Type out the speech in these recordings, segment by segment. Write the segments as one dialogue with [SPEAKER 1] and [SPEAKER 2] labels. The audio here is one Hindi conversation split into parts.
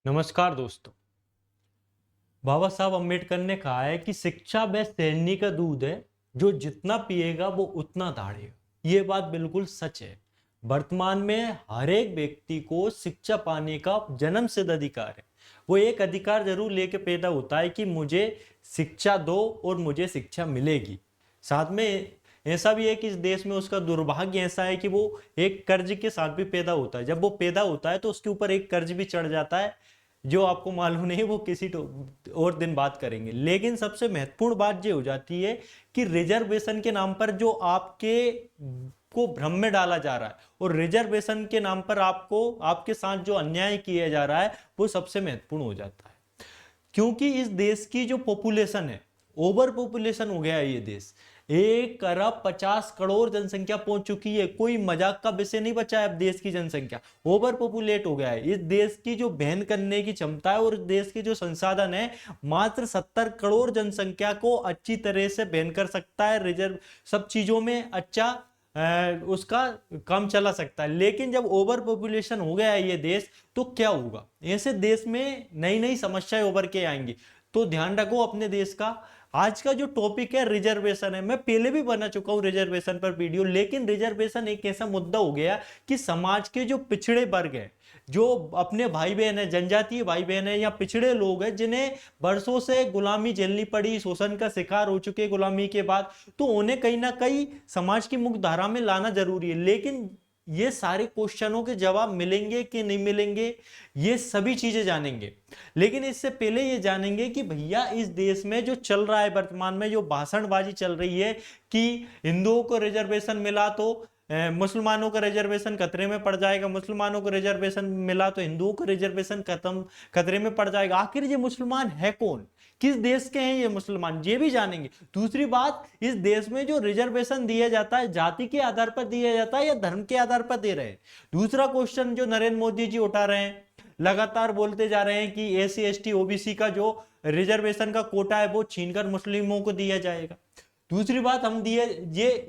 [SPEAKER 1] नमस्कार दोस्तों। बाबा साहब अम्बेडकर ने कहा है कि शिक्षा वह शहरनी का दूध है जो जितना पिएगा वो उतना दाढ़ेगा। ये बात बिल्कुल सच है। वर्तमान में हर एक व्यक्ति को शिक्षा पाने का जन्म सिद्ध अधिकार है। वो एक अधिकार जरूर लेके पैदा होता है कि मुझे शिक्षा दो और मुझे शिक्षा मिलेगी। साथ में ऐसा भी है कि इस देश में उसका दुर्भाग्य ऐसा है कि वो एक कर्ज के साथ भी पैदा होता है। जब वो पैदा होता है तो उसके ऊपर एक कर्ज भी चढ़ जाता है जो आपको मालूम नहीं, वो किसी और दिन बात करेंगे। लेकिन सबसे महत्वपूर्ण बात ये हो जाती है कि रिजर्वेशन के नाम पर जो आपके को भ्रम में डाला जा रहा है और रिजर्वेशन के नाम पर आपको आपके साथ जो अन्याय किया जा रहा है वो सबसे महत्वपूर्ण हो जाता है। क्योंकि इस देश की जो पॉपुलेशन है, ओवर पॉपुलेशन हो गया है ये देश। 1 अरब 50 करोड़ जनसंख्या पहुंच चुकी है। कोई मजाक का विषय नहीं बचा है अब देश की जनसंख्या। ओवर पॉपुलेट हो गया है। इस देश की जो बहन करने की क्षमता है और इस देश के जो संसाधन है, मात्र 70 करोड़ जनसंख्या को अच्छी तरह से बहन कर सकता है। रिजर्व सब चीजों में अच्छा उसका काम चला सकता है। लेकिन जब ओवर पॉपुलेशन हो गया है ये देश, तो क्या होगा? ऐसे देश में नई नई समस्याएं उभर के आएंगी। तो ध्यान रखो अपने देश का। आज का जो टॉपिक है रिजर्वेशन है। मैं पहले भी बना चुका हूं रिजर्वेशन पर वीडियो, लेकिन रिजर्वेशन एक ऐसा मुद्दा हो गया कि समाज के जो पिछड़े वर्ग है, जो अपने भाई बहन है, जनजातीय भाई बहन है या पिछड़े लोग हैं, जिन्हें वर्षों से गुलामी झेलनी पड़ी, शोषण का शिकार हो चुके गुलामी के बाद, तो उन्हें कहीं ना कहीं समाज की मुख्य धारा में लाना जरूरी है। लेकिन ये सारे क्वेश्चनों के जवाब मिलेंगे कि नहीं मिलेंगे, ये सभी चीजें जानेंगे। लेकिन इससे पहले ये जानेंगे कि भैया इस देश में जो चल रहा है, वर्तमान में जो भाषणबाजी चल रही है कि हिंदुओं को रिजर्वेशन मिला तो मुसलमानों का रिजर्वेशन खतरे में पड़ जाएगा, मुसलमानों को रिजर्वेशन मिला तो हिंदुओं का रिजर्वेशन खतरे में पड़ जाएगा। आखिर ये मुसलमान है कौन? किस देश के हैं ये मुसलमान? ये भी जानेंगे। दूसरी बात, इस देश में जो रिजर्वेशन दिया जाता है जाति के आधार पर दिया जाता है या धर्म के आधार पर दे रहे हैं? दूसरा क्वेश्चन जो नरेंद्र मोदी जी उठा रहे हैं, लगातार बोलते जा रहे हैं कि एससी एसटी ओबीसी का जो रिजर्वेशन का कोटा है वो छीनकर मुस्लिमों को दिया जाएगा। दूसरी बात, हम दिए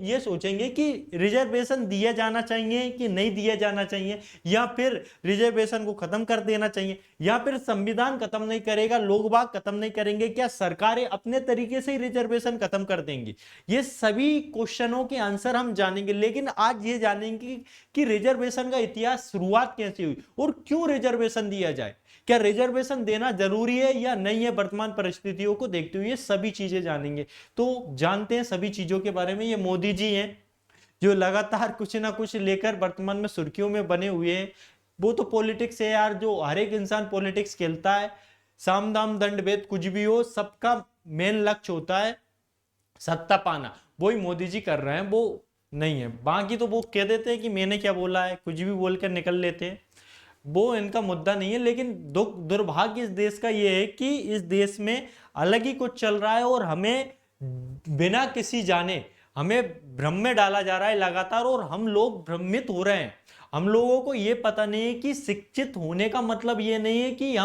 [SPEAKER 1] ये सोचेंगे कि रिजर्वेशन दिया जाना चाहिए कि नहीं दिया जाना चाहिए, या फिर रिजर्वेशन को खत्म कर देना चाहिए, या फिर संविधान खत्म नहीं करेगा, लोग बाग खत्म नहीं करेंगे, क्या सरकारें अपने तरीके से ही रिजर्वेशन खत्म कर देंगी? ये सभी क्वेश्चनों के आंसर हम जानेंगे। लेकिन आज ये जानेंगे कि रिजर्वेशन का इतिहास, शुरुआत कैसे हुई और क्यों रिजर्वेशन दिया जाए, क्या रिजर्वेशन देना जरूरी है या नहीं है वर्तमान परिस्थितियों को देखते हुए, सभी चीजें जानेंगे। तो जानते हैं सभी चीजों के बारे में। ये मोदी जी हैं जो लगातार कुछ ना कुछ लेकर वर्तमान में सुर्खियों में बने हुए हैं। वो तो पॉलिटिक्स है यार, जो हर एक इंसान पॉलिटिक्स खेलता है। साम दाम दंड भेद कुछ भी हो, सबका मेन लक्ष्य होता है सत्ता पाना। वही मोदी जी कर रहे हैं, वो नहीं है। बाकी तो वो कह देते हैं कि मैंने क्या बोला है, कुछ भी बोलकर निकल लेते हैं, वो इनका मुद्दा नहीं है। लेकिन दुर्भाग्य इस देश का ये है कि इस देश में अलग ही कुछ चल रहा है और हमें बिना किसी जाने हमें भ्रम में डाला जा रहा है लगातार, और हम लोग भ्रमित हो रहे हैं। हम लोगों को ये पता नहीं है कि शिक्षित होने का मतलब ये नहीं है कि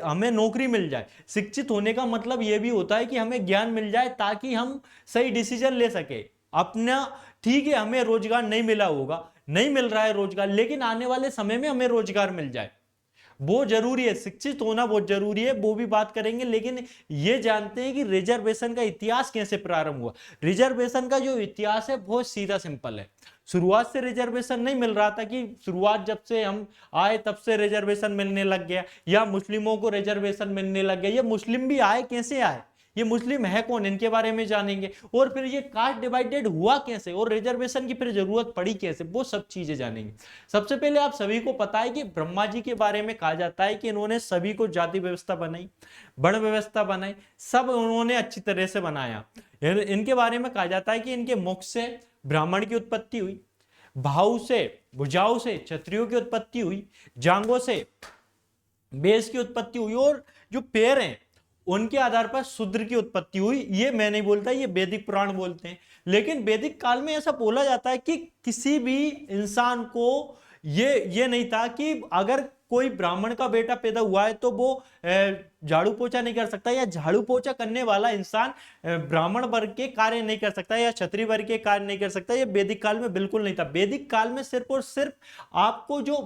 [SPEAKER 1] हमें नौकरी मिल जाए। शिक्षित होने का मतलब ये भी होता है कि हमें ज्ञान मिल जाए ताकि हम सही डिसीजन ले सके अपना। ठीक है, हमें रोजगार नहीं मिला होगा, नहीं मिल रहा है रोजगार, लेकिन आने वाले समय में हमें रोजगार मिल जाए, वो जरूरी है। शिक्षित होना बहुत जरूरी है, वो भी बात करेंगे। लेकिन ये जानते हैं कि रिजर्वेशन का इतिहास कैसे प्रारंभ हुआ। रिजर्वेशन का जो इतिहास है बहुत सीधा सिंपल है। शुरुआत से रिजर्वेशन नहीं मिल रहा था कि शुरुआत जब से हम आए तब से रिजर्वेशन मिलने लग गया, या मुस्लिमों को रिजर्वेशन मिलने लग गया। ये मुस्लिम भी आए, कैसे आए, ये मुस्लिम है कौन, इनके बारे में जानेंगे। और फिर ये कास्ट डिवाइडेड हुआ कैसे और रिजर्वेशन की फिर जरूरत पड़ी कैसे, वो सब चीजें जानेंगे। सबसे पहले आप सभी को पता है कि ब्रह्मा जी के बारे में कहा जाता है कि इन्होंने सभी को जाति व्यवस्था बनाई, वर्ण व्यवस्था बनाई, सब उन्होंने अच्छी तरह से बनाया। इनके बारे में कहा जाता है कि इनके मुख से ब्राह्मण की उत्पत्ति हुई, भाव से भुजाओं से क्षत्रियों की उत्पत्ति हुई, जांघों से बेस की उत्पत्ति हुई, और जो पैर हैं उनके आधार पर शूद्र की उत्पत्ति हुई। ये मैं नहीं बोलता, ये वैदिक पुराण बोलते हैं। लेकिन वैदिक काल में ऐसा बोला जाता है कि किसी भी इंसान को ये नहीं था कि अगर कोई ब्राह्मण का बेटा पैदा हुआ है तो वो झाड़ू पोछा नहीं कर सकता, या झाड़ू पोछा करने वाला इंसान ब्राह्मण वर्ग के कार्य नहीं कर सकता, या क्षत्रिय वर्ग के कार्य नहीं कर सकता। ये वैदिक काल में बिल्कुल नहीं था। वैदिक काल में सिर्फ और सिर्फ आपको जो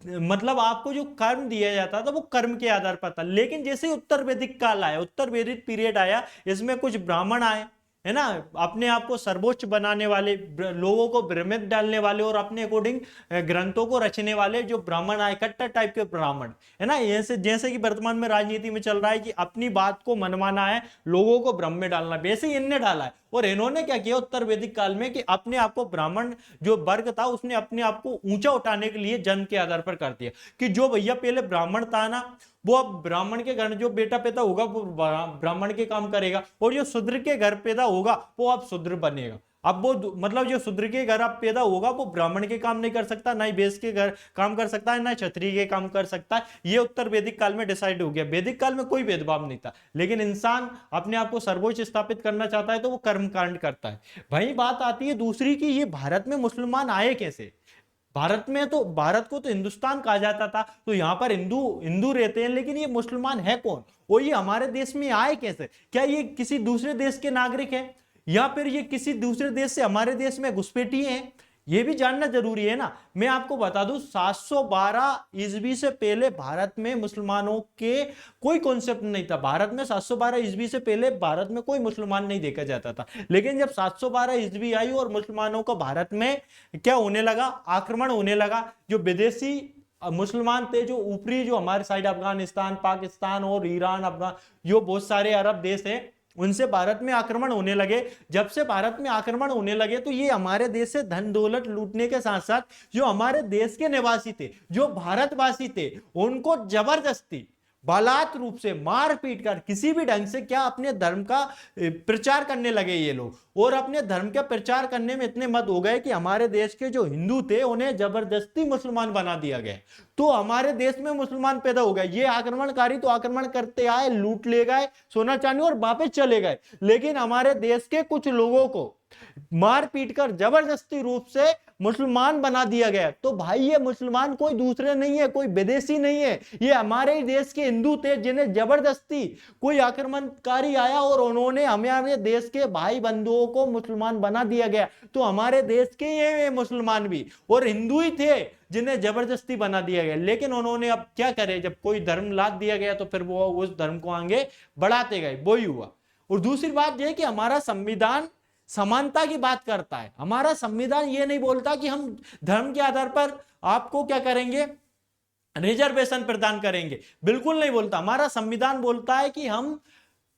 [SPEAKER 1] मतलब आपको जो कर्म दिया जाता था वो कर्म के आधार पर था। लेकिन जैसे ही उत्तर वैदिक काल आया, उत्तर वैदिक पीरियड आया, इसमें कुछ ब्राह्मण आए, है ना, अपने आप को सर्वोच्च बनाने वाले, लोगों को भ्रमित डालने वाले और अपने अकॉर्डिंग ग्रंथों को रचने वाले जो ब्राह्मण आए, कट्टर टाइप के ब्राह्मण, है ना, जैसे जैसे कि वर्तमान में राजनीति में चल रहा है कि अपनी बात को मनवाना है, लोगों को भ्रम में डालना, वैसे ही इनने डाला है। और इन्होंने क्या किया उत्तर वैदिक काल में कि अपने आप को ब्राह्मण जो वर्ग था उसने अपने आप को ऊंचा उठाने के लिए जन्म के आधार पर कर दिया कि जो भैया पहले ब्राह्मण था ना, वो अब ब्राह्मण के घर जो बेटा पैदा होगा वो ब्राह्मण के काम करेगा, और जो शूद्र के घर पैदा होगा वो अब शूद्र बनेगा। अब वो मतलब जो शूद्र के घर अब पैदा होगा वो ब्राह्मण के काम नहीं कर सकता, ना ही वैश्य के घर काम कर सकता है, ना क्षत्रिय के काम कर सकता है। ये उत्तर वैदिक काल में डिसाइड हो गया। वैदिक काल में कोई भेदभाव नहीं था, लेकिन इंसान अपने आप को सर्वोच्च स्थापित करना चाहता है तो वो कर्म कांड करता है। वही बात आती है दूसरी की, ये भारत में मुसलमान आए कैसे। भारत में तो, भारत को तो हिंदुस्तान कहा जाता था, तो यहाँ पर हिंदू रहते हैं, लेकिन ये मुसलमान है कौन, और ये हमारे देश में आए कैसे। क्या ये किसी दूसरे देश के नागरिक है, या फिर ये किसी दूसरे देश से हमारे देश में घुसपैठिए हैं, ये भी जानना जरूरी है ना। मैं आपको बता दूं 712 ईस्वी से पहले भारत में मुसलमानों के कोई कॉन्सेप्ट नहीं था। भारत में 712 ईस्वी से पहले भारत में कोई मुसलमान नहीं देखा जाता था। लेकिन जब 712 ईस्वी आई और मुसलमानों का भारत में क्या होने लगा, आक्रमण होने लगा, जो विदेशी मुसलमान थे, जो ऊपरी जो हमारे साइड अफगानिस्तान, पाकिस्तान और ईरान, अफगान, जो बहुत सारे अरब देश हैं, उनसे भारत में आक्रमण होने लगे। जब से भारत में आक्रमण होने लगे तो ये हमारे देश से धन दौलत लूटने के साथ साथ जो हमारे देश के निवासी थे, जो भारतवासी थे, उनको जबरदस्ती बलात् रूप से मार पीट कर किसी भी ढंग से क्या अपने धर्म का प्रचार करने लगे ये लोग। और अपने धर्म का प्रचार करने में इतने मत हो गए कि हमारे देश के जो हिंदू थे उन्हें जबरदस्ती मुसलमान बना दिया गया। तो हमारे देश में मुसलमान पैदा हो गए। ये आक्रमणकारी तो आक्रमण करते आए, लूट ले गए सोना चांदी और वापस चले गए, लेकिन हमारे देश के कुछ लोगों को मार पीट कर जबरदस्ती रूप से मुसलमान बना दिया गया। तो भाई ये मुसलमान कोई दूसरे नहीं है, कोई विदेशी नहीं है, ये हमारे ही देश के हिंदू थे जिन्हें जबरदस्ती कोई आक्रमणकारी आया और उन्होंने हमारे देश के भाई बंधुओं को मुसलमान बना दिया गया। तो हमारे देश के ये मुसलमान भी और हिंदू ही थे जिन्हें जबरदस्ती बना दिया गया। लेकिन उन्होंने अब क्या करे, जब कोई धर्म लाद दिया गया तो फिर वो उस धर्म को आगे बढ़ाते गए, वो ही हुआ। और दूसरी बात यह कि हमारा संविधान समानता की बात करता है। हमारा संविधान ये नहीं बोलता कि हम धर्म के आधार पर आपको क्या करेंगे, रिजर्वेशन प्रदान करेंगे, बिल्कुल नहीं बोलता। हमारा संविधान बोलता है कि हम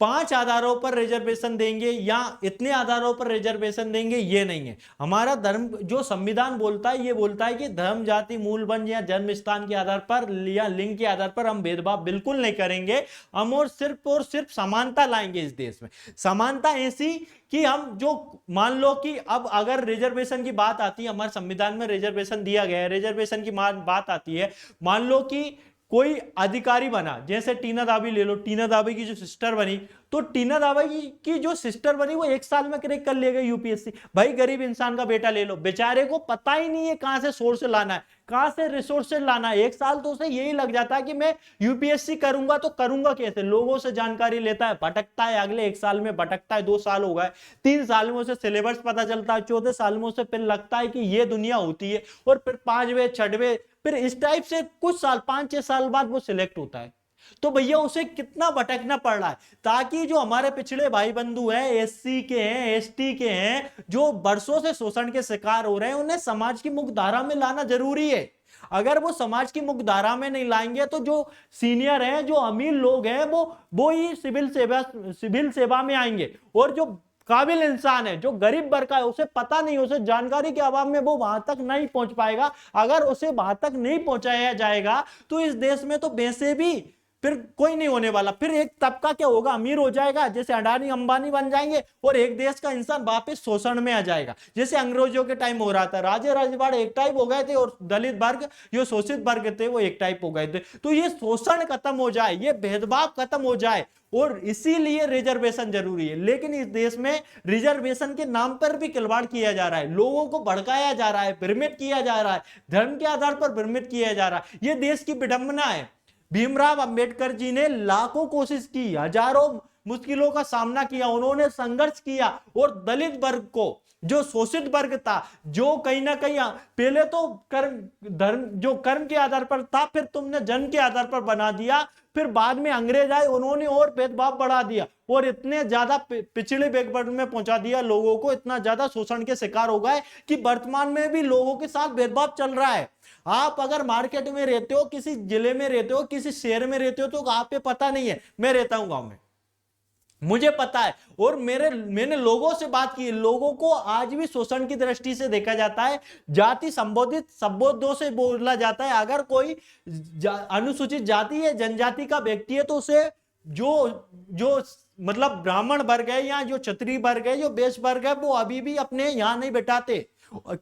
[SPEAKER 1] 5 आधारों पर रिजर्वेशन देंगे या इतने आधारों पर रिजर्वेशन देंगे, ये नहीं है। हमारा धर्म जो संविधान बोलता है ये बोलता है कि धर्म, जाति, मूल, वंश या जन्म स्थान के आधार पर या लिंग के आधार पर हम भेदभाव बिल्कुल नहीं करेंगे। हम और सिर्फ समानता लाएंगे इस देश में। समानता ऐसी कि हम जो मान लो कि अब अगर रिजर्वेशन की बात आती है, हमारे संविधान में रिजर्वेशन दिया गया है, रिजर्वेशन की बात आती है, मान लो कि कोई अधिकारी बना, जैसे टीना दावी ले लो, टीना दावी की जो सिस्टर बनी, तो टीना दावी की जो सिस्टर बनी वो 1 साल में क्रैक कर लेगा यूपीएससी। भाई गरीब इंसान का बेटा ले लो, बेचारे को पता ही नहीं है कहां से सोर्स लाना है, कहां से रिसोर्सेज लाना है। 1 साल तो उसे यही लग जाता है कि मैं यूपीएससी करूंगा तो करूंगा कैसे, लोगों से जानकारी लेता है, भटकता है, अगले 1 साल में भटकता है, 2 साल हो गए, 3 साल में उसे सिलेबस पता चलता है, 14 साल में उसे फिर लगता है कि ये दुनिया होती है, और फिर 5वें 6वें फिर इस टाइप से कुछ साल 5-6 साल बाद वो सिलेक्ट होता है। तो भैया उसे कितना भटकना पड़ रहा है, ताकि जो हमारे पिछड़े भाई बंधु हैं, एससी के हैं, एसटी के हैं, जो वर्षों से शोषण के शिकार हो रहे हैं, उन्हें समाज की मुख्यधारा में लाना जरूरी है। अगर वो समाज की मुख्यधारा में नहीं लाएंगे तो जो सीनियर हैं, जो अमीर लोग हैं, वो ही सिविल सेवा में आएंगे, और जो काबिल इंसान है, जो गरीब वर्ग का है, उसे पता नहीं, उसे जानकारी के अभाव में वो वहां तक नहीं पहुंच पाएगा। अगर उसे वहां तक नहीं पहुंचाया जाएगा तो इस देश में तो वैसे भी फिर कोई नहीं होने वाला। फिर एक तबका क्या होगा, अमीर हो जाएगा, जैसे अडानी अंबानी बन जाएंगे, और एक देश का इंसान वापस शोषण में आ जाएगा, जैसे अंग्रेजों के टाइम हो रहा था। राजे रजवाड़े एक टाइप हो गए थे और दलित वर्ग जो शोषित वर्ग थे वो एक टाइप हो गए थे। तो ये शोषण खत्म हो जाए, ये भेदभाव खत्म हो जाए, और इसीलिए रिजर्वेशन जरूरी है। लेकिन इस देश में रिजर्वेशन के नाम पर भी खिलवाड़ किया जा रहा है, लोगों को भड़काया जा रहा है, भ्रमित किया जा रहा है, धर्म के आधार पर भ्रमित किया जा रहा है। यह देश की विडंबना है। भीमराव अंबेडकर जी ने लाखों कोशिश की, हजारों मुश्किलों का सामना किया, उन्होंने संघर्ष किया, और दलित वर्ग को, जो शोषित वर्ग था, जो कहीं ना कहीं पहले तो कर्म धर्म जो कर्म के आधार पर था, फिर तुमने जन्म के आधार पर बना दिया, फिर बाद में अंग्रेज आए, उन्होंने और भेदभाव बढ़ा दिया, और इतने ज्यादा पिछड़े बैकवर्ड में पहुंचा दिया लोगों को, इतना ज्यादा शोषण के शिकार हो गए कि वर्तमान में भी लोगों के साथ भेदभाव चल रहा है। आप अगर मार्केट में रहते हो, किसी जिले में रहते हो, किसी शहर में रहते हो, तो आप पे पता नहीं है। मैं रहता हूं गांव में, मुझे पता है, और मैंने लोगों से बात की, लोगों को आज भी शोषण की दृष्टि से देखा जाता है, जाति संबोधित शब्दों से बोला जाता है। अगर कोई अनुसूचित जाति या जनजाति का व्यक्ति है, तो उसे जो जो मतलब ब्राह्मण वर्ग है या जो क्षत्रिय वर्ग है, जो वैश्य वर्ग है, वो अभी भी अपने यहां नहीं बैठाते।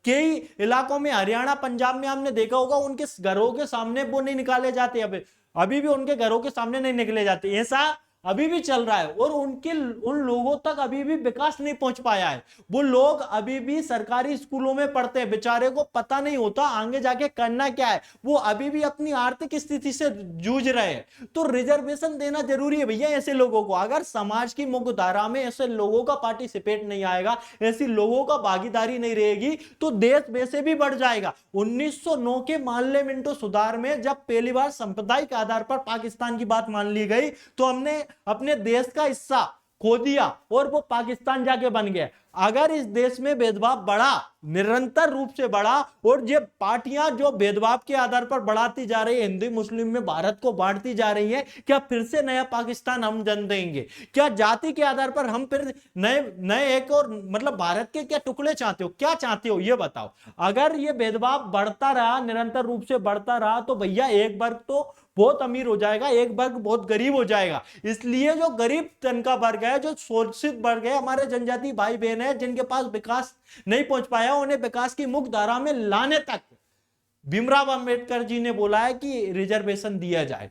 [SPEAKER 1] कई इलाकों में, हरियाणा पंजाब में हमने देखा होगा, उनके घरों के सामने वो नहीं निकाले जाते, अभी भी उनके घरों के सामने नहीं निकले जाते। ऐसा अभी भी चल रहा है, और उन लोगों तक अभी भी विकास नहीं पहुंच पाया है। वो लोग अभी भी सरकारी स्कूलों में पढ़ते हैं, बेचारे को पता नहीं होता आगे जाके करना क्या है, वो अभी भी अपनी आर्थिक स्थिति से जूझ रहे हैं। तो रिजर्वेशन देना जरूरी है भैया ऐसे लोगों को। अगर समाज की मुख्य धारा में ऐसे लोगों का पार्टिसिपेट नहीं आएगा, ऐसी लोगों का भागीदारी नहीं रहेगी, तो देश वैसे भी बढ़ जाएगा। 1909 के मान ले मिंटो सुधार में जब पहली बार सांप्रदायिक आधार पर पाकिस्तान की बात मान ली गई, तो हमने अपने देश का हिस्सा खो दिया, और वो पाकिस्तान जाके बन गया। अगर इस देश में भेदभाव बढ़ा, निरंतर रूप से बढ़ा, और ये पार्टियां जो भेदभाव के आधार पर बढ़ाती जा रही है, हिंदू मुस्लिम में भारत को बांटती जा रही है, क्या फिर से नया पाकिस्तान हम जन्म देंगे? क्या जाति के आधार पर हम फिर नए एक और मतलब भारत के क्या टुकड़े चाहते हो? क्या चाहते हो ये बताओ। अगर ये भेदभाव बढ़ता रहा, निरंतर रूप से बढ़ता रहा, तो भैया एक वर्ग तो बहुत अमीर हो जाएगा, एक वर्ग बहुत गरीब हो जाएगा। इसलिए जो गरीब तन का वर्ग है, जो शोषित वर्ग है, हमारे जनजाति भाई बहन है, जिनके पास विकास नहीं पहुंच पाया, उन्हें विकास की मुख्य धारा में लाने तक भीमराव अंबेडकर जी ने बोला है कि रिजर्वेशन दिया जाए।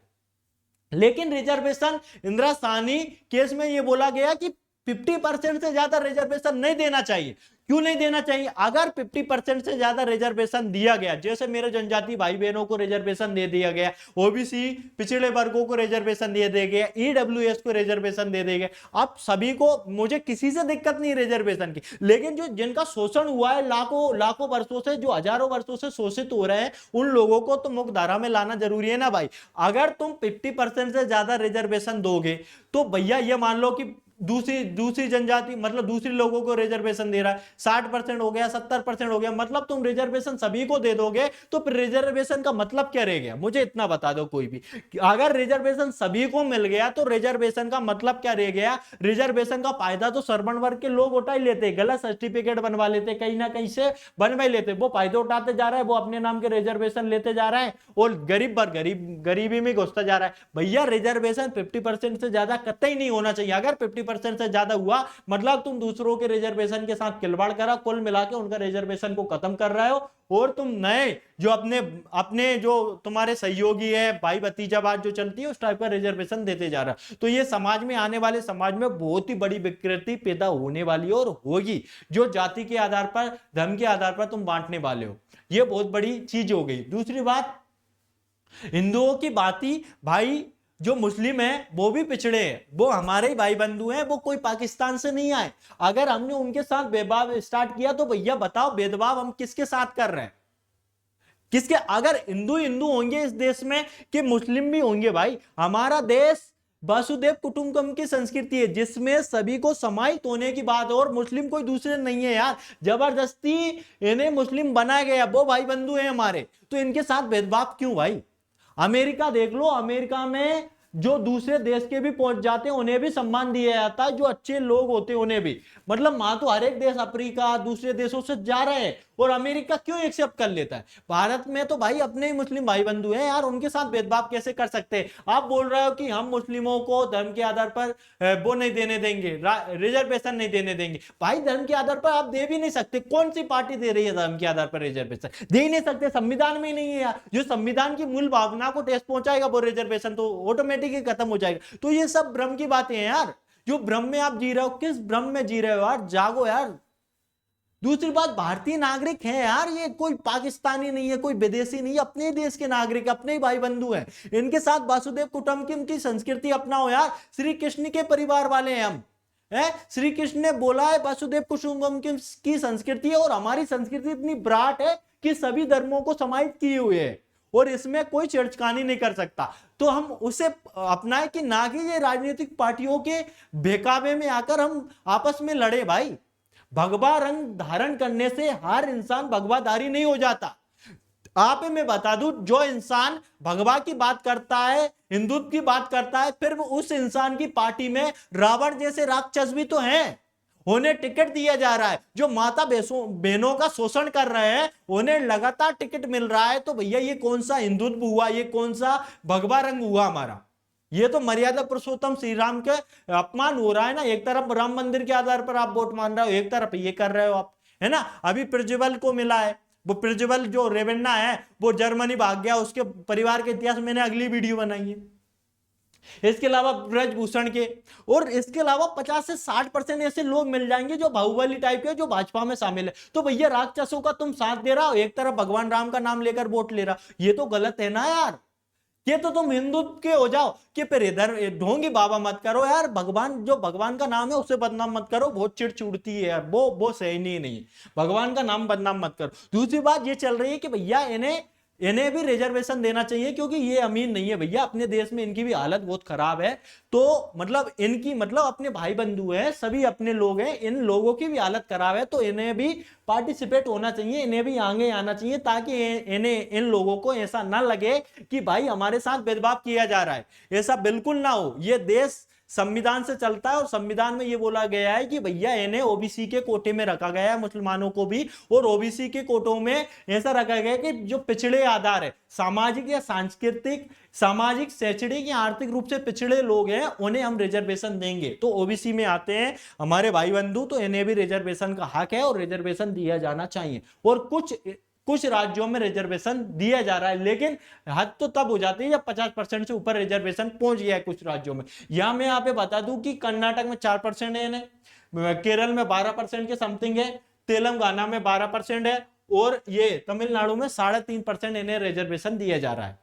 [SPEAKER 1] लेकिन रिजर्वेशन इंदिरा साहनी केस में यह बोला गया कि 50% से ज्यादा रिजर्वेशन नहीं देना चाहिए। क्यों नहीं देना चाहिए? अगर 50% से ज्यादा रिजर्वेशन दिया गया, जैसे मेरे जनजाति भाई बहनों को रिजर्वेशन दे दिया गया, ओबीसी पिछड़े वर्गों को रिजर्वेशन दे दिया गया, ईडब्ल्यूएस को रिजर्वेशन दे दिया गया, अब सभी को, मुझे किसी से दिक्कत नहीं रिजर्वेशन की। लेकिन जो जिनका शोषण हुआ है लाखों वर्षों से, जो हजारों वर्षों से शोषित हो रहे हैं, उन लोगों को तो मुख्य धारा में लाना जरूरी है ना भाई। अगर तुम 50% से ज्यादा रिजर्वेशन दोगे, तो भैया ये मान लो कि दूसरी जनजाति मतलब दूसरे लोगों को रिजर्वेशन दे रहा है, 60% हो गया, 70% हो गया, मतलब तुम रिजर्वेशन सभी को दे दोगे, तो फिर रिजर्वेशन का मतलब क्या रह गया? मुझे इतना बता दो कोई भी। अगर रिजर्वेशन सभी को मिल गया, तो रिजर्वेशन का मतलब क्या रह गया? रिजर्वेशन का फायदा तो श्रमण वर्ग के लोग उठा ही लेते, गलत सर्टिफिकेट बनवा लेते, कहीं ना कहीं से बनवा लेते, वो फायदे उठाते जा रहा है, वो अपने नाम के रिजर्वेशन लेते जा रहा है, और गरीब वर्ग गरीबी में घुसता जा रहा है। भैया रिजर्वेशन 50% से ज्यादा कतई नहीं होना चाहिए। अगर 50% से ज्यादा हुआ, मतलब तुम दूसरों के रिजर्वेशन के साथ खिलवाड़ करा, कुल मिला के उनका रिजर्वेशन को खत्म कर रहे हो, और तुम नए जो अपने जो तुम्हारे सहयोगी है, भाई भतीजाबाद जो चलती है, उस टाइप का रिजर्वेशन देते जा रहा है। तो ये समाज में, आने वाले समाज में बहुत ही बड़ी विकृति पैदा होने वाली है, और होगी, जो जाति के आधार पर, धर्म के आधार पर तुम बांटने वाले हो। ये बहुत बड़ी चीज हो गई। दूसरी बात, हिंदुओं की बाती भाई जो मुस्लिम है वो भी पिछड़े हैं, वो हमारे ही भाई बंधु हैं, वो कोई पाकिस्तान से नहीं आए। अगर हमने उनके साथ भेदभाव स्टार्ट किया, तो भैया बताओ भेदभाव हम किसके साथ कर रहे हैं? किसके? अगर हिंदू होंगे इस देश में, कि मुस्लिम भी होंगे भाई। हमारा देश वसुधैव कुटुंबकम की संस्कृति है, जिसमें सभी को समाहित होने की बात है, और मुस्लिम कोई दूसरे नहीं है यार, जबरदस्ती इन्हें मुस्लिम बनाया गया, वो भाई बंधु हैं हमारे, तो इनके साथ भेदभाव क्यों भाई? अमेरिका देख लो, अमेरिका में जो दूसरे देश के भी पहुंच जाते हैं, उन्हें भी सम्मान दिया जाता है, जो अच्छे लोग होते हैं उन्हें भी। मतलब वहां तो हर एक देश, अफ्रीका, दूसरे देशों से जा रहे हैं, और अमेरिका क्यों एक्सेप्ट कर लेता है? भारत में तो भाई अपने ही मुस्लिम भाई बंधु हैं यार, उनके साथ भेदभाव कैसे कर सकते हैं? आप बोल रहे हो कि हम मुस्लिमों को धर्म के आधार पर वो नहीं देने देंगे, रिजर्वेशन नहीं देने देंगे। भाई धर्म के आधार पर आप दे भी नहीं सकते। कौन सी पार्टी दे रही है धर्म के आधार पर रिजर्वेशन? दे ही नहीं सकते, संविधान में ही नहीं है यार। जो संविधान की मूल भावना को ठेस पहुंचाएगा वो रिजर्वेशन तो ऑटोमेटिकली खत्म हो जाएगा। तो ये सब भ्रम की बातें हैं यार। जो भ्रम में आप जी रहे हो, किस भ्रम में जी रहे हो यार? जागो यार। दूसरी बात, भारतीय नागरिक है यार, ये कोई पाकिस्तानी नहीं है, कोई विदेशी नहीं है, अपने देश के नागरिक, अपने ही भाई बंधु हैं। इनके साथ वासुदेव कुटुंबकम की संस्कृति अपनाओ यार। श्री कृष्ण के परिवार वाले हैं हम, है? श्री कृष्ण ने बोला है वसुदेव कुटुंबकम की संस्कृति है, और हमारी संस्कृति इतनी ब्राट है कि सभी धर्मों को समाहित किए हुए है, और इसमें कोई छेड़छानी नहीं कर सकता। तो हम उसे अपनाए कि ना कि ये राजनीतिक पार्टियों के बहकावे में आकर हम आपस में लड़े। भाई भगवा रंग धारण करने से हर इंसान भगवाधारी नहीं हो जाता। आप मैं बता दूं, जो इंसान भगवा की बात करता है, हिंदुत्व की बात करता है, फिर उस इंसान की पार्टी में रावण जैसे राक्षस भी तो हैं। उन्हें टिकट दिया जा रहा है। जो माता बहनों का शोषण कर रहे हैं उन्हें लगातार टिकट मिल रहा है। तो भैया ये कौन सा हिंदुत्व हुआ? ये कौन सा भगवा रंग हुआ हमारा? ये तो मर्यादा पुरुषोत्तम श्री राम के अपमान हो रहा है ना। एक तरफ राम मंदिर के आधार पर आप वोट मान रहे हो, एक तरफ ये कर रहे हो आप, है ना। अभी प्रज्वल को मिला है, वो प्रज्वल जो रेवन्ना है वो जर्मनी भाग गया, उसके परिवार के इतिहास मैंने अगली वीडियो बनाई है। इसके अलावा ब्रजभूषण के, और इसके अलावा 50 से 60% ऐसे लोग मिल जाएंगे जो बाहुबली टाइप के, जो भाजपा में शामिल है। तो भैया राक्षसों का तुम साथ दे रहा हो, एक तरफ भगवान राम का नाम लेकर वोट ले रहा, ये तो गलत है ना यार। ये तो तुम हिंदुत्व के हो जाओ कि फिर इधर ढोंगी बाबा मत करो यार। भगवान, जो भगवान का नाम है उसे बदनाम मत करो, बहुत चिढ़ चुड़ती है यार, वो सही नहीं है। भगवान का नाम बदनाम मत करो। दूसरी बात ये चल रही है कि भैया इन्हें भी रिजर्वेशन देना चाहिए, क्योंकि ये अमीर नहीं है भैया, अपने देश में इनकी भी हालत बहुत खराब है। तो मतलब इनकी, मतलब अपने भाई बंधु हैं, सभी अपने लोग हैं, इन लोगों की भी हालत खराब है। तो इन्हें भी पार्टिसिपेट होना चाहिए, इन्हें भी आगे आना चाहिए, ताकि इन लोगों को ऐसा ना लगे कि भाई हमारे साथ भेदभाव किया जा रहा है। ऐसा बिल्कुल ना हो। ये देश संविधान से चलता है, और संविधान में ये बोला गया है कि भैया इन्हें ओबीसी के कोटे में रखा गया है, मुसलमानों को भी, और ओबीसी के कोटों में ऐसा रखा गया है कि जो पिछड़े आधार है, सामाजिक या सांस्कृतिक, सामाजिक, शैक्षणिक या आर्थिक रूप से पिछड़े लोग हैं, उन्हें हम रिजर्वेशन देंगे। तो ओबीसी में आते हैं हमारे भाई बंधु, तो इन्हें भी रिजर्वेशन का हक है और रिजर्वेशन दिया जाना चाहिए। और कुछ राज्यों में रिजर्वेशन दिया जा रहा है, लेकिन हद तो तब हो जाती है जब 50% से ऊपर रिजर्वेशन पहुंच गया है कुछ राज्यों में। यहां मैं यहाँ पे बता दूं कि कर्नाटक में 4% है, केरल में 12% के समथिंग है, तेलंगाना में 12% है, और ये तमिलनाडु में 3.5% इन्हें रिजर्वेशन दिया जा रहा है।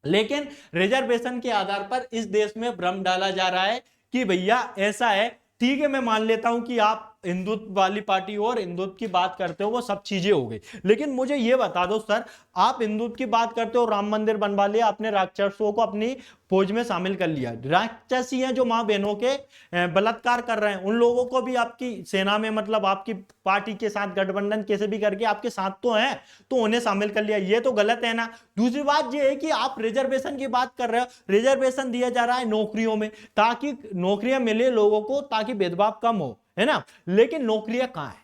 [SPEAKER 1] लेकिन रिजर्वेशन के आधार पर इस देश में भ्रम डाला जा रहा है कि भैया ऐसा है। ठीक है, मैं मान लेता हूं कि आप हिंदुत्व वाली पार्टी हो और हिंदुत्व की बात करते हो, वो सब चीजें हो गई, लेकिन मुझे ये बता दो सर, आप हिंदुत्व की बात करते हो, राम मंदिर बनवा लिया आपने, राक्षसों को अपनी फौज में शामिल कर लिया, राक्षस ही हैं जो मां बहनों के बलात्कार कर रहे हैं, उन लोगों को भी आपकी सेना में, मतलब आपकी पार्टी के साथ गठबंधन कैसे भी करके आपके साथ तो है, तो उन्हें शामिल कर लिया, ये तो गलत है ना। दूसरी बात ये है कि आप रिजर्वेशन की बात कर रहे हो, रिजर्वेशन दिया जा रहा है नौकरियों में, ताकि नौकरियां मिले लोगों को, ताकि भेदभाव कम हो, है ना। लेकिन नौकरियां कहां है?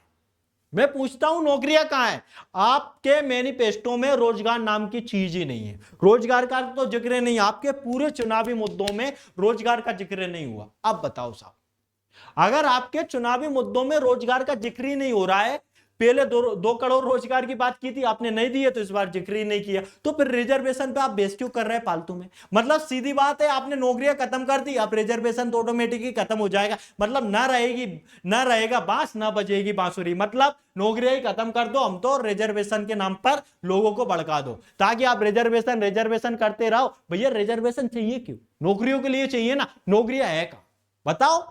[SPEAKER 1] मैं पूछता हूं, नौकरियां कहां है? आपके मैनिफेस्टो में रोजगार नाम की चीज ही नहीं है, रोजगार का तो जिक्र नहीं, आपके पूरे चुनावी मुद्दों में रोजगार का जिक्र नहीं हुआ। अब बताओ साहब, अगर आपके चुनावी मुद्दों में रोजगार का जिक्र ही नहीं हो रहा है, पहले 2 करोड़ रोजगार की बात की थी आपने, नहीं दिए, तो इस बार जिक्र ही नहीं किया, तो फिर रिजर्वेशन पे आप बेस क्यों कर रहे हैं फालतू में? मतलब सीधी बात है, आपने नौकरियां खत्म कर दी, अब रिजर्वेशन तो ऑटोमेटिकली खत्म हो जाएगा, मतलब ना रहेगा बांस, ना बजेगी बांसुरी, मतलब नौकरियां ही खत्म कर दो हम तो, रिजर्वेशन के नाम पर लोगों को भड़का दो, ताकि आप रिजर्वेशन करते रहो। भैया रिजर्वेशन चाहिए क्यों? नौकरियों के लिए चाहिए ना, नौकरियां है कहां बताओ?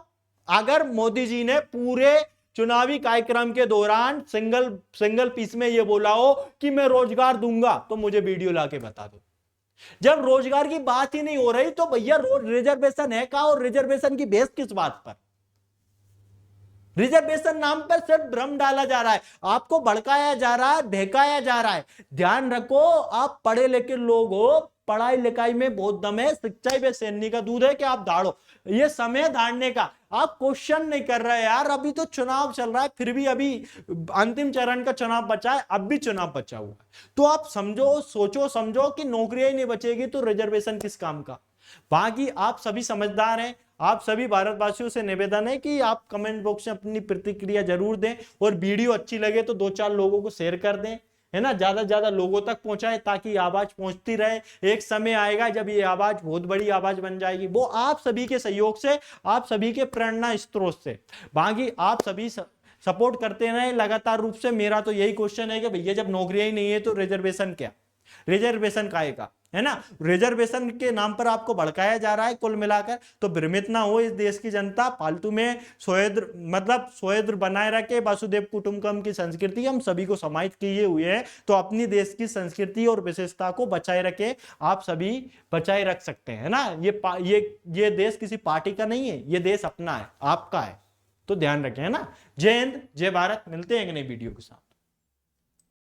[SPEAKER 1] अगर मोदी जी ने पूरे चुनावी कार्यक्रम के दौरान सिंगल पीस में यह बोला हो कि मैं रोजगार दूंगा, तो मुझे वीडियो लाके बता दो। जब रोजगार की बात ही नहीं हो रही, तो भैया रिजर्वेशन है कहां, और रिजर्वेशन की बेस किस बात पर? रिजर्वेशन नाम पर सिर्फ भ्रम डाला जा रहा है, आपको भड़काया जा रहा है, बहकाया जा रहा है। ध्यान रखो, आप पढ़े लिखे लोग हो, पढ़ाई लिखाई में बहुत दम है, शिक्षा पे सैनी का दूध है कि आप दाड़ो। ये समय धारने का, आप क्वेश्चन नहीं कर रहे यार। अभी तो चुनाव चल रहा है, फिर भी अभी अंतिम चरण का चुनाव बचा है, अब भी चुनाव बचा हुआ है। तो आप समझो, सोचो समझो कि नौकरियां ही नहीं बचेगी तो रिजर्वेशन किस काम का। बाकी आप सभी समझदार हैं, आप सभी भारतवासियों से निवेदन है कि आप कमेंट बॉक्स में अपनी प्रतिक्रिया जरूर दें, और वीडियो अच्छी लगे तो 2-4 लोगों को शेयर कर दें, है ना, ज्यादा से ज्यादा लोगों तक पहुंचाए ताकि आवाज पहुंचती रहे। एक समय आएगा जब ये आवाज बहुत बड़ी आवाज बन जाएगी, वो आप सभी के सहयोग से, आप सभी के प्रेरणा स्त्रोत से। बाकी आप सभी सपोर्ट करते रहे लगातार रूप से। मेरा तो यही क्वेश्चन है कि भैया जब नौकरियां ही नहीं है तो रिजर्वेशन क्या, रिजर्वेशन काहे का, है ना। रिजर्वेशन के नाम पर आपको भड़काया जा रहा है कुल मिलाकर। तो भ्रमित ना हो इस देश की जनता, फालतू में सौहार्द मतलब सौहार्द बनाए रखे, वसुधैव कुटुंबकम की संस्कृति हम सभी को समाहित किए हुए हैं। तो अपनी देश की संस्कृति और विशेषता को बचाए रखे, आप सभी बचाए रख सकते हैं, है ना। ये देश किसी पार्टी का नहीं है, ये देश अपना है, आपका है। तो ध्यान रखें, है ना। जय हिंद, जय भारत। मिलते हैं एक नई वीडियो के साथ।